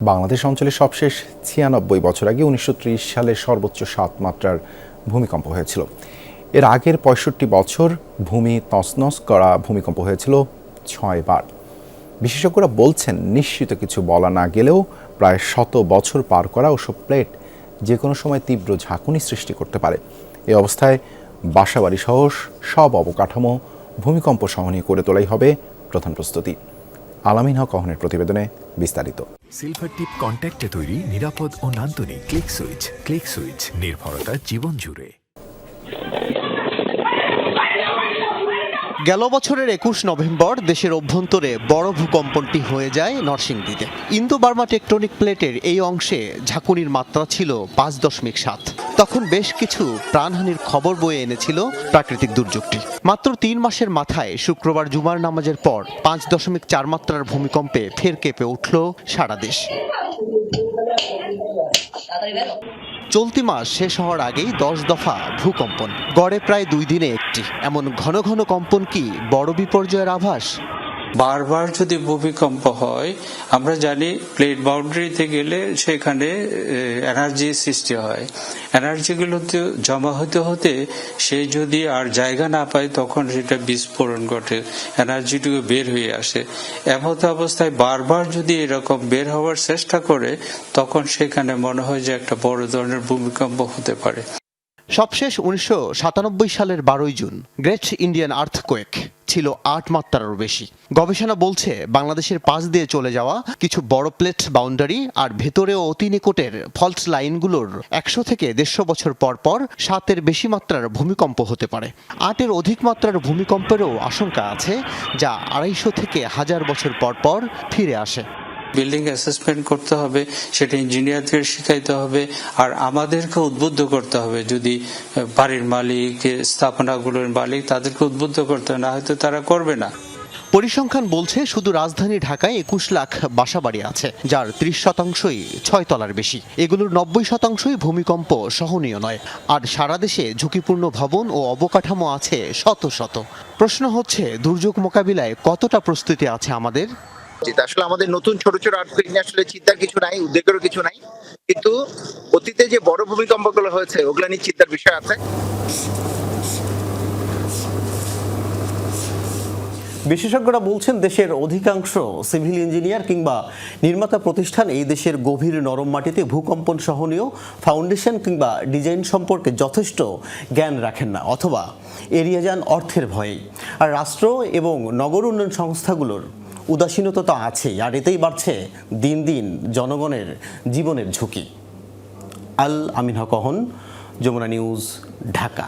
বাংলাদেশ অঞ্চলে সবশেষ ৯৬ বছর আগে ১৯৩০ সালে সর্বোচ্চ ৭ মাত্রার ভূমিকম্প হয়েছিল। এর আগের ৬৫ বছর ভূমি তছনছ করা ভূমিকম্প হয়েছিল ৬ বার। বিশেষজ্ঞরা বলছেন, নিশ্চিত কিছু বলা না গেলেও প্রায় ১০০ বছর পার করা ওসব প্লেট যে কোনো সময় তীব্র ঝাঁকুনি সৃষ্টি করতে পারে। এই অবস্থায় বাসাবাড়ি সহ সব অবকাঠামো ভূমিকম্প সহনীয় করে তোলাই হবে প্রধান প্রস্তুতি। আলামিন হক অহনের প্রতিবেদনে বিস্তারিত। সিলভার টিপ কন্ট্যাক্টে তৈরি নিরাপদ ও নান্দনিক ক্লিক সুইচ নির্ভরতা জীবন জুড়ে। গেল বছরের ২১ নভেম্বর দেশের অভ্যন্তরে বড় ভূকম্পনটি হয়ে যায় নরসিংদীতে। ইন্দো বার্মা টেকটনিক প্লেটের এই অংশে ঝাঁকুনির মাত্রা ছিল ৫.৭। তখন বেশ কিছু প্রাণহানির খবর বয়ে এনেছিল প্রাকৃতিক দুর্যোগটি। মাত্র ৩ মাসের মাথায় শুক্রবার জুমার নামাজের পর ৫.৪ মাত্রার ভূমিকম্পে ফের কেঁপে উঠল সারা দেশ। চলতি মাস শেষ হওয়ার আগেই ১০ দফা ভূকম্পন, গড়ে প্রায় ২ দিনে একটি। এমন ঘন ঘন কম্পন কি বড় বিপর্যয়ের আভাস? বারবার যদি ভূমিকম্প হয়, আমরা জানি প্লেট বাউন্ডারিতে গেলে সেখানে এনার্জি সৃষ্টি হয়। এনার্জিগুলো জমা হতে হতে সে যদি আর জায়গা না পায়, তখন সেটা বিস্ফোরণ ঘটে, এনার্জিটুকু বের হয়ে আসে। এমত অবস্থায় বারবার যদি এরকম বের হওয়ার চেষ্টা করে, তখন সেখানে মনে হয় যে একটা বড় ধরনের ভূমিকম্প হতে পারে। সবশেষ ১৯৯৭ সালের ১২ জুন গ্রেট ইন্ডিয়ান আর্থকোয়েক ছিল ৮ মাত্রারও বেশি। গবেষণা বলছে, বাংলাদেশের পাশ দিয়ে চলে যাওয়া কিছু বড় প্লেট বাউন্ডারি আর ভেতরে ও অতি নিকটের ফল্ট লাইনগুলোর ১০০ থেকে ১৫০ বছর পর পর ৭-এর বেশি মাত্রার ভূমিকম্প হতে পারে। ৮-এর অধিক মাত্রার ভূমিকম্পেরও আশঙ্কা আছে, যা ২৫০ থেকে ১০০০ বছর পর পর ফিরে আসে। বিল্ডিং অ্যাসেসমেন্ট করতে হবে, সেটা ইঞ্জিনিয়ারদের শিখাইতে হবে, আর আমাদেরকে উদ্বুদ্ধ করতে হবে। যদি বাড়ির মালিক, স্থাপনাগুলোর মালিক, তাদেরকে উদ্বুদ্ধ করতে হবে, না হয়তো তারা করবে না। পরিসংখ্যান বলছে, শুধু রাজধানী ঢাকায় ২১ লাখ বাসাবাড়ি আছে, যার ৩০%ই ৬ তলার বেশি। এগুলোর ৯০%ই ভূমিকম্প সহনীয় নয়। আর সারা দেশে ঝুঁকিপূর্ণ ভবন ও অবকাঠামো আছে শত শত। প্রশ্ন হচ্ছে, দুর্যোগ মোকাবিলায় কতটা প্রস্তুতি আছে আমাদের? আসলে আমাদের নতুন ছোট ছোট আর্থকুয়েক নিয়ে আসলে চিন্তার কিছু নাই, উদ্বেগেরও কিছু নাই, কিন্তু অতীতে যে বড় ভূমিকম্পগুলো হয়েছে ওগুলো নিয়ে চিন্তার বিষয় আছে। বিশেষজ্ঞরা বলছেন, দেশের অধিকাংশ সিভিল ইঞ্জিনিয়ার কিংবা নির্মাতা প্রতিষ্ঠান এই দেশের গভীর নরম মাটিতে ভূকম্পন সহনীয় ফাউন্ডেশন কিংবা ডিজাইন সম্পর্কে যথেষ্ট জ্ঞান রাখেন না, অথবা এড়িয়ে যান অর্থের ভয়েই। আর রাষ্ট্র এবং নগর উন্নয়ন সংস্থাগুলোর উদাসীনতা তো আছেই, আর এতেই বাড়ছে দিন দিন জনগণের জীবনের ঝুঁকি। আল আমিন হক অহন, যমুনা নিউজ, ঢাকা।